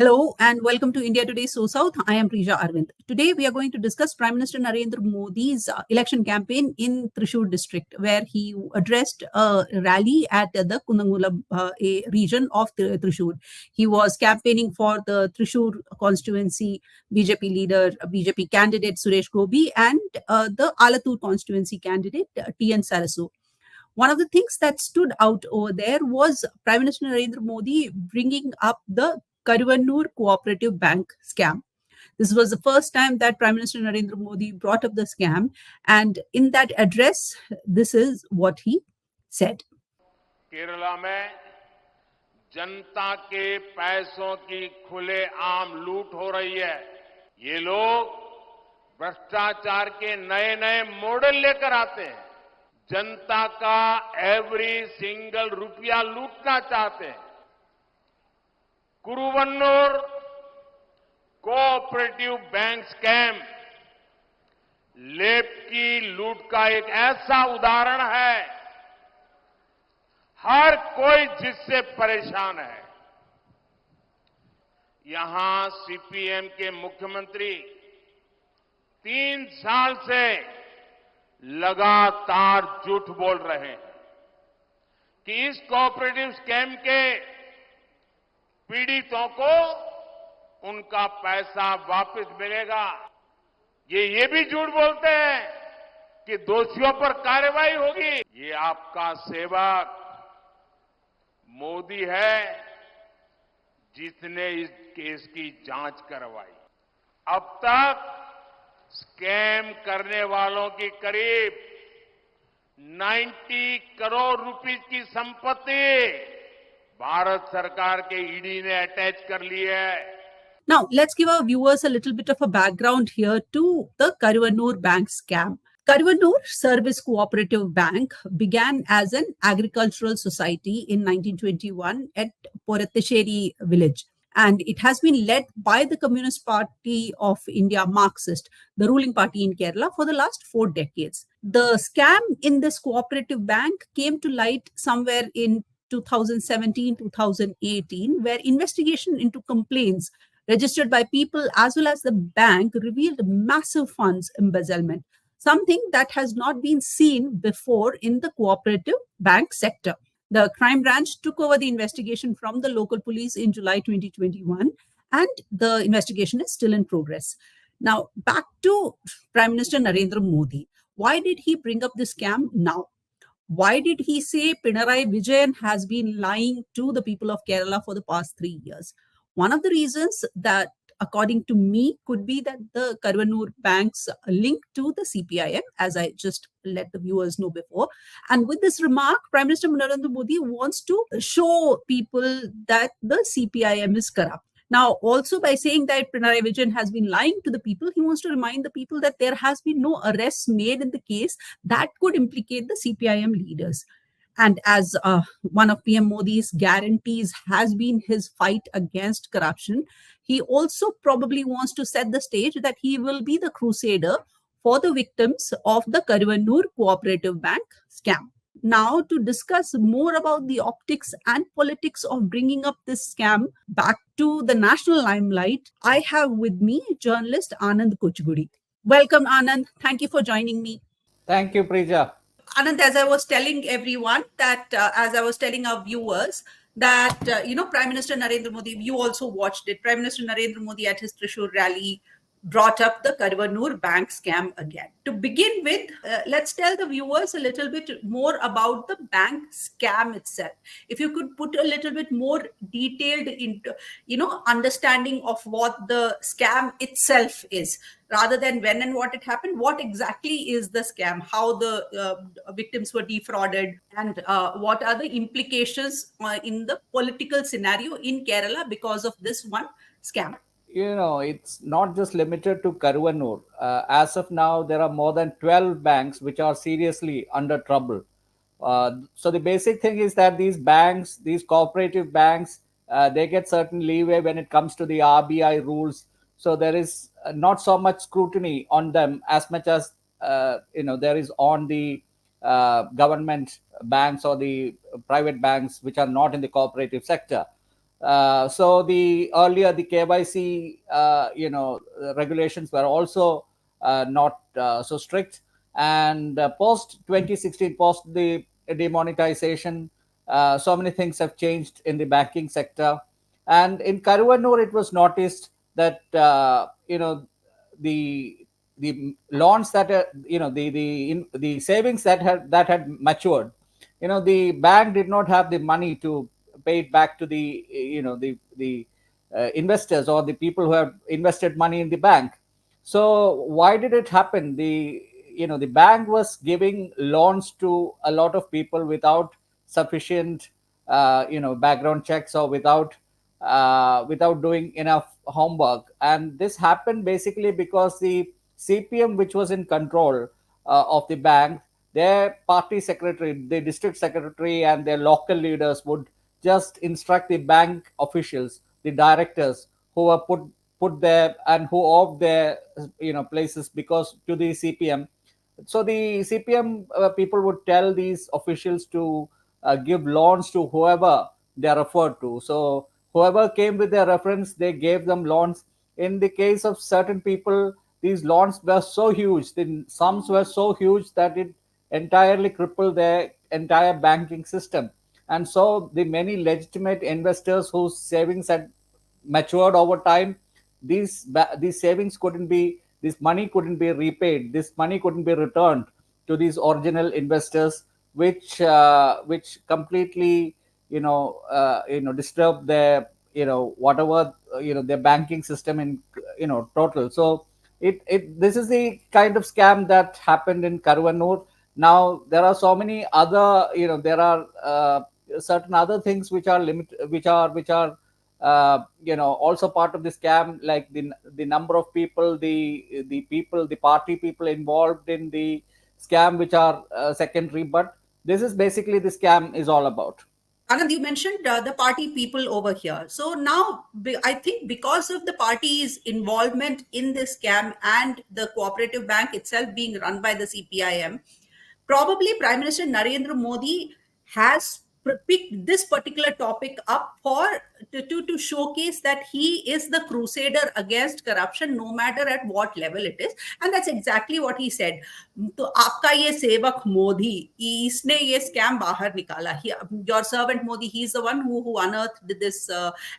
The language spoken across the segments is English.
Hello and welcome to India Today SoSouth. I am Prija Arvind. Today we are going to discuss Prime Minister Narendra Modi's election campaign in Thrissur district, where he addressed a rally at the Kundangula region of Thrissur. He was campaigning for the Thrissur constituency BJP leader, BJP candidate Suresh Gobi, and the Alatur constituency candidate T.N. Sarasu. One of the things that stood out over there was Prime Minister Narendra Modi bringing up the Karuvannur Cooperative Bank scam. This was the first time that Prime Minister Narendra Modi brought up the scam. And in that address, this is what he said. Kerala में जनता के पैसों की खुलेआम लूट हो रही है। ये लोग भ्रष्टाचार के नए नए मॉडल लेकर आते हैं। जनता का एवरी सिंगल रुपया लूटना चाहते हैं। कुरुवन्नूर कोऑपरेटिव बैंक स्कैम लेप की लूट का एक ऐसा उदाहरण है, हर कोई जिससे परेशान है। यहां सीपीएम के मुख्यमंत्री 3 साल से लगातार झूठ बोल रहे हैं कि इस कोऑपरेटिव स्कैम के पीड़ितों को उनका पैसा वापस मिलेगा। ये भी झूठ बोलते हैं कि दोषियों पर कार्रवाई होगी। ये आपका सेवक मोदी है जिसने इस केस की जांच करवाई। अब तक स्कैम करने वालों की करीब 90 करोड़ रुपए की संपत्ति भारत सरकार के ईडी ने अटैच कर ली है। Now, let's give our viewers a little bit of a background here to the Karuvannur Bank scam. Karuvannur Service Cooperative Bank began as an agricultural society in 1921 at Porattacheri village. And it has been led by the Communist Party of India, Marxist, the ruling party in Kerala, for the last 4 decades. The scam in this cooperative bank came to light somewhere in 2017-2018, where investigation into complaints registered by people as well as the bank revealed massive funds embezzlement, something that has not been seen before in the cooperative bank sector. The crime branch took over the investigation from the local police in July 2021, and the investigation is still in progress. Now, back to Prime Minister Narendra Modi. Why did he bring up this scam now? Why did he say Pinarayi Vijayan has been lying to the people of Kerala for the past 3 years? One of the reasons that, according to me, could be that the Karuvannur Bank's link to the CPIM, as I just let the viewers know before. And with this remark, Prime Minister Narendra Modi wants to show people that the CPIM is corrupt. Now, also by saying that Pinarayi Vijayan has been lying to the people, he wants to remind the people that there has been no arrests made in the case that could implicate the CPIM leaders. And as one of PM Modi's guarantees has been his fight against corruption, he also probably wants to set the stage that he will be the crusader for the victims of the Karuvannur Cooperative Bank scam. Now, to discuss more about the optics and politics of bringing up this scam back to the national limelight, I have with me journalist Anand Kuchgudi. Welcome, Anand. Thank you for joining me. Thank you, Prija. Anand, as I was telling everyone that, as I was telling our viewers, that, Prime Minister Narendra Modi, you also watched it. Prime Minister Narendra Modi at his Thrissur rally brought up the Karuvannur Bank scam again. To begin with, let's tell the viewers a little bit more about the bank scam itself. If you could put a little bit more detailed into, understanding of what the scam itself is, rather than when and what it happened, what exactly is the scam, how the victims were defrauded, and what are the implications in the political scenario in Kerala because of this one scam. It's not just limited to Karuvannur. As of now, there are more than 12 banks which are seriously under trouble. So the basic thing is that these banks, these cooperative banks, they get certain leeway when it comes to the RBI rules. So there is not so much scrutiny on them as much as, there is on the government banks or the private banks which are not in the cooperative sector. So the earlier the KYC regulations were also not so strict, and post 2016, post the demonetization, so many things have changed in the banking sector. And in Karuvannur, it was noticed that the loans that the savings that had matured, the bank did not have the money to pay it back to the investors or the people who have invested money in the bank. So why did it happen? The bank was giving loans to a lot of people without sufficient background checks, or without doing enough homework. And this happened basically because the CPM, which was in control of the bank, their party secretary, the district secretary, and their local leaders would just instruct the bank officials, the directors who were put there and who off their places because to the CPM. So the CPM people would tell these officials to give loans to whoever they are referred to. So whoever came with their reference, they gave them loans. In the case of certain people, these loans were so huge, the sums were so huge that it entirely crippled their entire banking system. And so the many legitimate investors whose savings had matured over time, these savings couldn't be, this money couldn't be repaid, this money couldn't be returned to these original investors, which completely disturb their whatever their banking system in total. So it this is the kind of scam that happened in Karuvannur. Now there are so many other, there are certain other things which are which are also part of the scam, like the number of people, the party people involved in the scam, which are secondary. But this is basically the scam is all about. Anand, you mentioned the party people over here. So now, I think because of the party's involvement in this scam and the cooperative bank itself being run by the CPIM, probably Prime Minister Narendra Modi has picked this particular topic up for to showcase that he is the crusader against corruption, no matter at what level it is. And that's exactly what he said. तो आपका ये सेवक मोदी, इसने ये scam बाहर निकाला. Your servant Modi, he's the one who unearthed this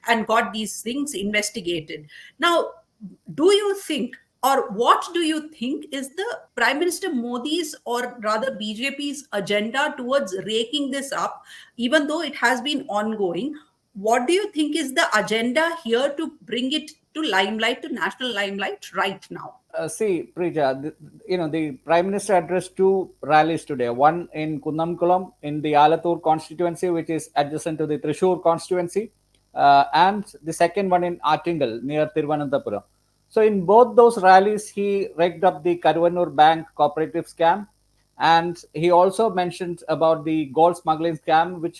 and got these things investigated. Now, do you think, or what do you think is the Prime Minister Modi's, or rather BJP's agenda towards raking this up, even though it has been ongoing? What do you think is the agenda here to bring it to limelight, to national limelight right now? See, Prija, the Prime Minister addressed two rallies today. One in Kunnamkulam in the Alathur constituency, which is adjacent to the Thrissur constituency, and the second one in Artingal near Thiruvananthapuram. So in both those rallies, he rigged up the Karuvannur Bank cooperative scam, and he also mentioned about the gold smuggling scam, which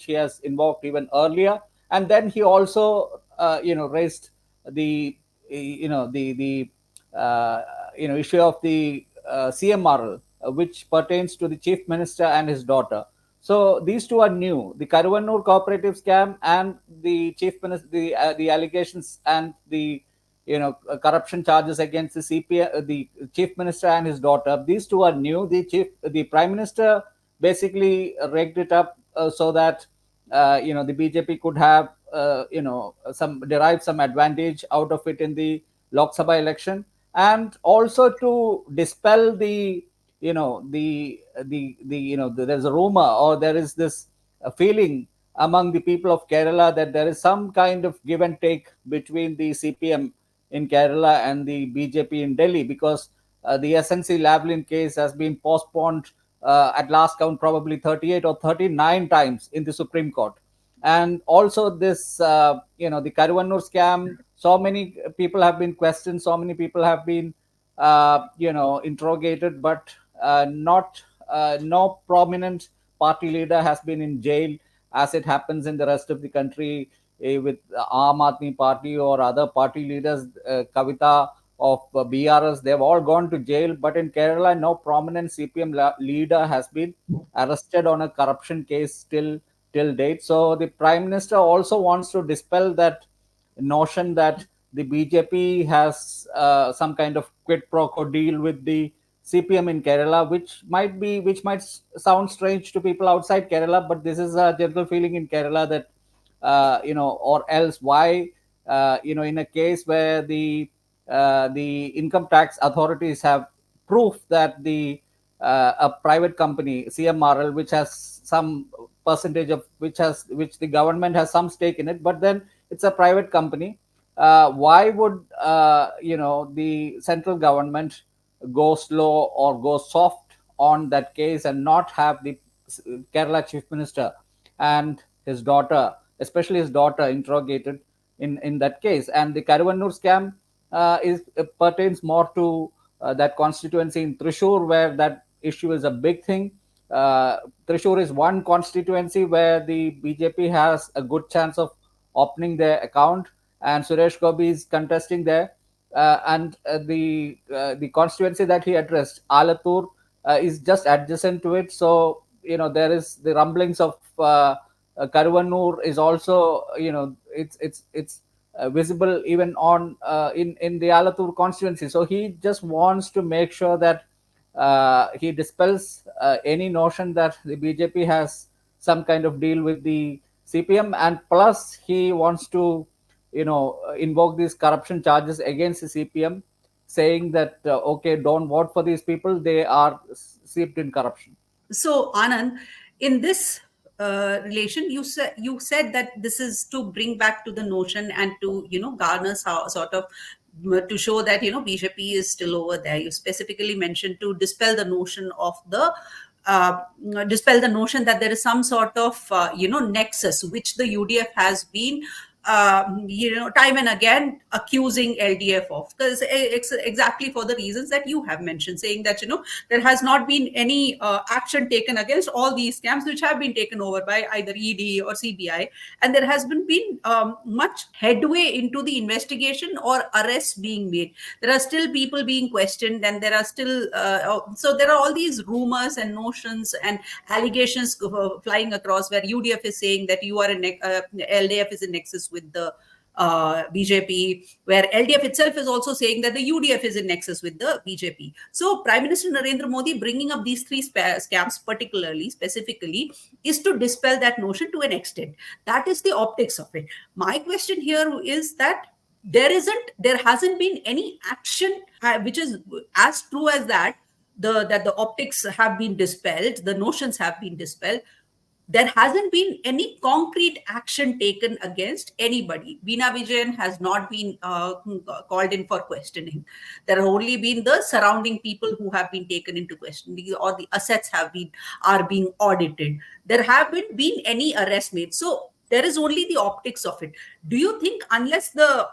he has invoked even earlier. And then he also raised the issue of the CMRL, which pertains to the chief minister and his daughter. So these two are new: the Karuvannur cooperative scam and the chief minister, the allegations and the corruption charges against the the chief minister and his daughter. These two are new. The prime minister basically rigged it up so that the BJP could have some derive some advantage out of it in the Lok Sabha election, and also to dispel there's a rumor, or there is this feeling among the people of Kerala that there is some kind of give and take between the CPM in Kerala and the BJP in Delhi, because the SNC Lavalin case has been postponed at last count probably 38 or 39 times in the Supreme Court. And also this, the Karuvannur scam, so many people have been questioned, so many people have been, interrogated, but not no prominent party leader has been in jail, as it happens in the rest of the country with Aam Aadmi Party or other party leaders. Kavita of BRS, they've all gone to jail. But in Kerala, no prominent CPM leader has been arrested on a corruption case till till date. So the Prime Minister also wants to dispel that notion that the BJP has some kind of quid pro quo deal with the CPM in Kerala, which might sound strange to people outside Kerala, but this is a general feeling in Kerala that or else why in a case where the income tax authorities have proof that the a private company CMRL, which has some percentage of which the government has some stake in it, but then it's a private company. Why would the central government go slow or go soft on that case and not have the Kerala chief minister and his daughter, especially his daughter, interrogated in that case? And the Karuvannur scam is pertains more to that constituency in Thrissur, where that issue is a big thing. Uh, Thrissur is one constituency where the BJP has a good chance of opening their account, and Suresh Gopi is contesting there. And the constituency that he addressed, Alatur, is just adjacent to it. So there is the rumblings of Karuvannur is also it's visible even on in the Alatur constituency. So he just wants to make sure that he dispels any notion that the BJP has some kind of deal with the CPM, and plus he wants to invoke these corruption charges against the CPM, saying that okay, don't vote for these people, they are steeped in corruption. So, Anand, in this relation, you said that this is to bring back to the notion and to garner sort of to show that BJP is still over there. You specifically mentioned to uh, dispel the notion that there is some sort of nexus which the UDF has been time and again accusing LDF of, because exactly for the reasons that you have mentioned, saying that there has not been any action taken against all these scams which have been taken over by either ED or CBI, and there has been much headway into the investigation or arrests being made. There are still people being questioned, and there are still so there are all these rumors and notions and allegations flying across, where UDF is saying that LDF is in nexus with the BJP, where LDF itself is also saying that the UDF is in nexus with the BJP. So Prime Minister Narendra Modi bringing up these three scams particularly, specifically, is to dispel that notion to an extent. That is the optics of it. My question here is that there hasn't been any action which is as true as that, the optics have been dispelled, the notions have been dispelled. There hasn't been any concrete action taken against anybody. Veena Vijayan has not been called in for questioning. There have only been the surrounding people who have been taken into questioning, or the assets are being audited. There haven't been any arrests made. So there is only the optics of it. Do you think unless the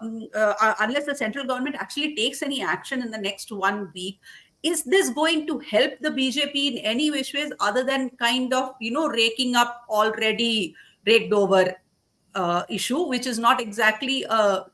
central government actually takes any action in the next 1 week, is this going to help the BJP in any which ways, other than kind of raking up already raked over issue, which is not exactly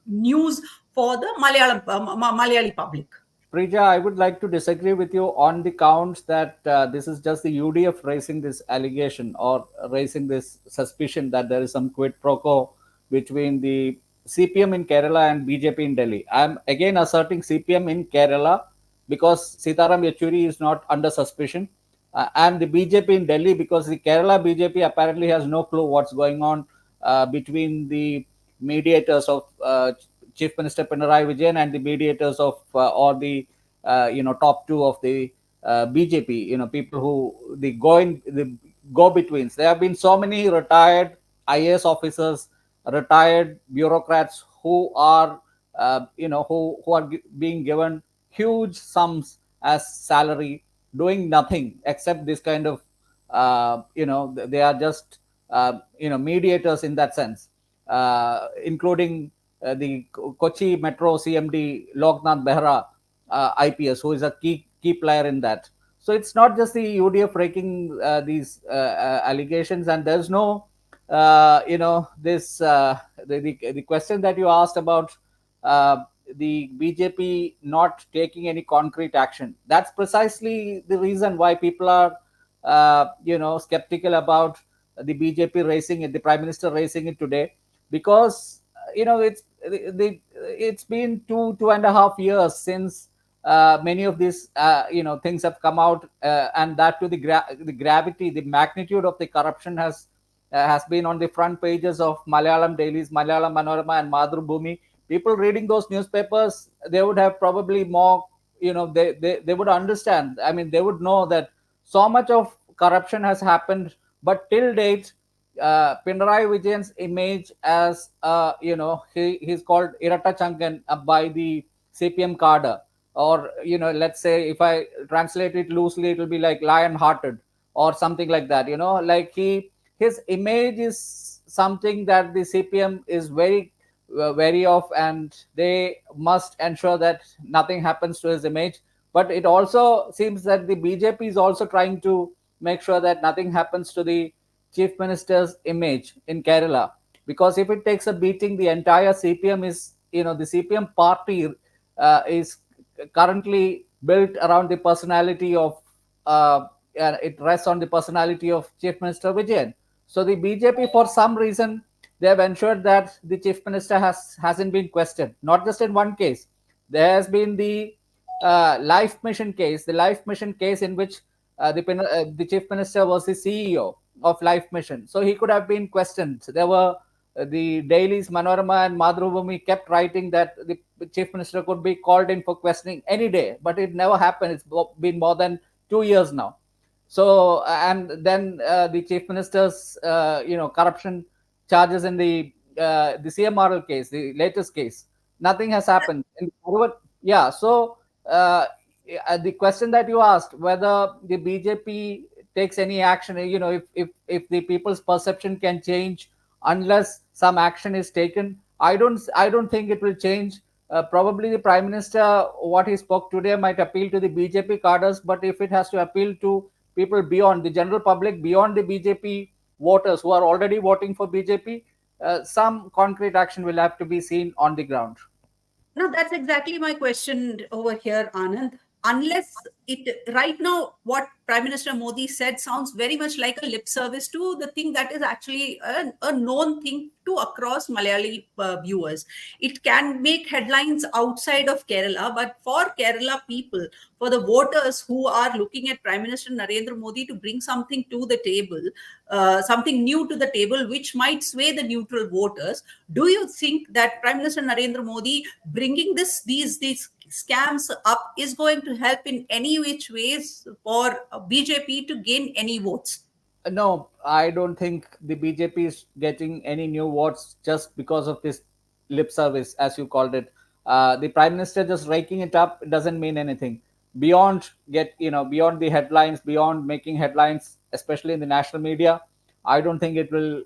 news for the Malayali public? Prija, I would like to disagree with you on the counts that this is just the UDF raising this allegation or raising this suspicion that there is some quid pro quo between the CPM in Kerala and BJP in Delhi. I'm again asserting CPM in Kerala because Sitaram Yechuri is not under suspicion, and the BJP in Delhi because the Kerala BJP apparently has no clue what's going on between the mediators of Chief Minister Pinarayi Vijayan and the mediators of or the top two of the BJP. People who the go betweens. There have been so many retired IAS officers, retired bureaucrats who are who are being given huge sums as salary, doing nothing except this kind of they are just mediators in that sense, including the Kochi Metro CMD Loknath Behra, IPS, who is a key player in that. So it's not just the UDF raking these allegations, and there's no this the question that you asked about the BJP not taking any concrete action. That's precisely the reason why people are skeptical about the BJP raising it, the Prime Minister raising it today, because it's been 2.5 years since many of these things have come out, and that to the gravity, the magnitude of the corruption has been on the front pages of Malayalam dailies, Malayalam Manorama and Madhrubhumi. People reading those newspapers, they would have probably more, they would understand. I mean, they would know that so much of corruption has happened, but till date, Pinarayi Vijayan's image as, he's called Irata Chankan by the CPM cadre, or, let's say, if I translate it loosely, it will be like lion hearted or something like that, like his image is something that the CPM is very wary of, and they must ensure that nothing happens to his image. But it also seems that the BJP is also trying to make sure that nothing happens to the chief minister's image in Kerala, because if it takes a beating, the entire CPM is, the CPM party is currently built around the personality of, it rests on the personality of Chief Minister Vijayan. So the BJP, for some reason, they have ensured that the chief minister hasn't been questioned. Not just in one case, there has been the life mission case, in which the chief minister was the CEO of Life Mission, so he could have been questioned. There were the dailies Manorama and Madhrubhumi kept writing that the chief minister could be called in for questioning any day, but it never happened. It's been more than 2 years now. So, and then the chief minister's corruption charges in the CMRL case, the latest case, nothing has happened. Yeah, so the question that you asked, whether the BJP takes any action, if the people's perception can change unless some action is taken, I don't think it will change. Probably the Prime Minister, what he spoke today, might appeal to the BJP cadres, but if it has to appeal to people beyond the general public, beyond the BJP voters who are already voting for BJP, some concrete action will have to be seen on the ground. No, that's exactly my question over here, Anand. Unless it right now, what Prime Minister Modi said sounds very much like a lip service to the thing that is actually a known thing to across Malayali viewers. It can make headlines outside of Kerala, but for Kerala people, for the voters who are looking at Prime Minister Narendra Modi to bring something to the table, something new to the table, which might sway the neutral voters. Do you think that Prime Minister Narendra Modi bringing these scams up is going to help in any which ways for BJP to gain any votes? No, I don't think the BJP is getting any new votes just because of this lip service, as you called it. The Prime Minister just raking it up doesn't mean anything. Beyond the headlines, beyond making headlines, especially in the national media, I don't think it will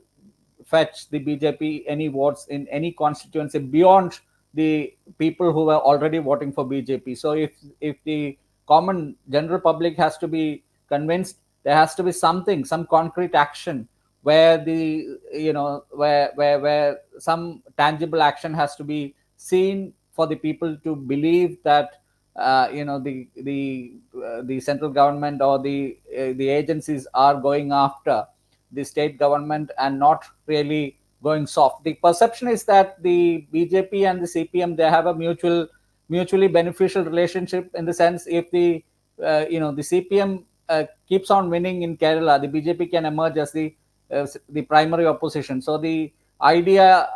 fetch the BJP any votes in any constituency beyond the people who were already voting for BJP. So if the common general public has to be convinced, there has to be some concrete action where where some tangible action has to be seen for the people to believe that the central government or the agencies are going after the state government and not really going soft. The perception is that the BJP and the CPM, they have a mutually beneficial relationship, in the sense, if the CPM keeps on winning in Kerala, the BJP can emerge as the primary opposition. So the idea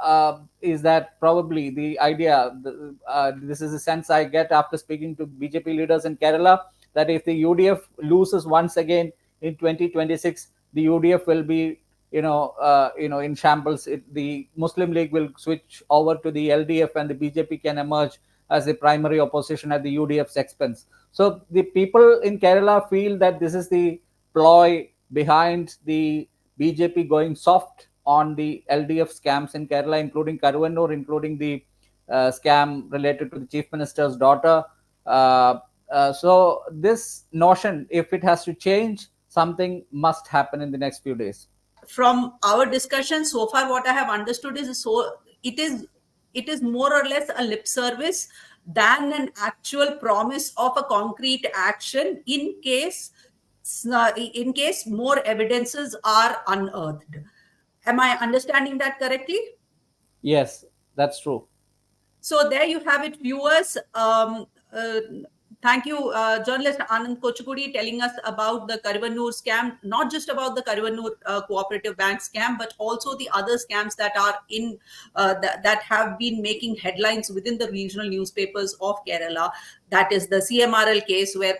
is that probably this is the sense I get after speaking to BJP leaders in Kerala, that if the UDF loses once again in 2026, the UDF will be in shambles. The Muslim League will switch over to the LDF, and the BJP can emerge as the primary opposition at the UDF's expense. So the people in Kerala feel that this is the ploy behind the BJP going soft on the LDF scams in Kerala, including Karuvannur, including the scam related to the chief minister's daughter. So this notion, if it has to change, something must happen in the next few days. From our discussion so far, what I have understood is it is more or less a lip service than an actual promise of a concrete action in case in case more evidences are unearthed. Am I understanding that correctly? Yes, that's true. So there you have it, viewers. Thank you, journalist Anand Kochukudi, telling us about the Karuvannur scam, not just about the Karuvannur cooperative bank scam, but also the other scams that are in that have been making headlines within the regional newspapers of Kerala. That is the CMRL case, where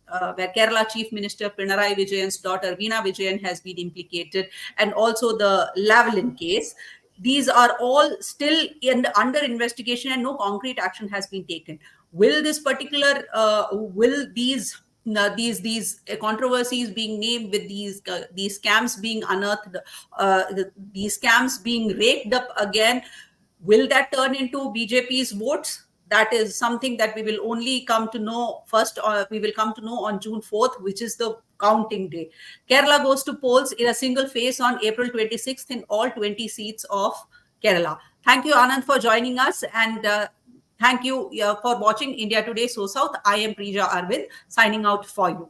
Kerala Chief Minister Pinarayi Vijayan's daughter Veena Vijayan has been implicated, and also the Lavalin case. These are all still under investigation, and no concrete action has been taken. Will this particular will these controversies being named, with these scams being unearthed, these scams being raked up again, will that turn into BJP's votes? That is something that we will only come to know first, or we will come to know on June 4th, which is the counting day. Kerala goes to polls in a single phase on April 26th in all 20 seats of Kerala. Thank you, Anand, for joining us, and thank you for watching India Today So South. I am Prija Arvind, signing out for you.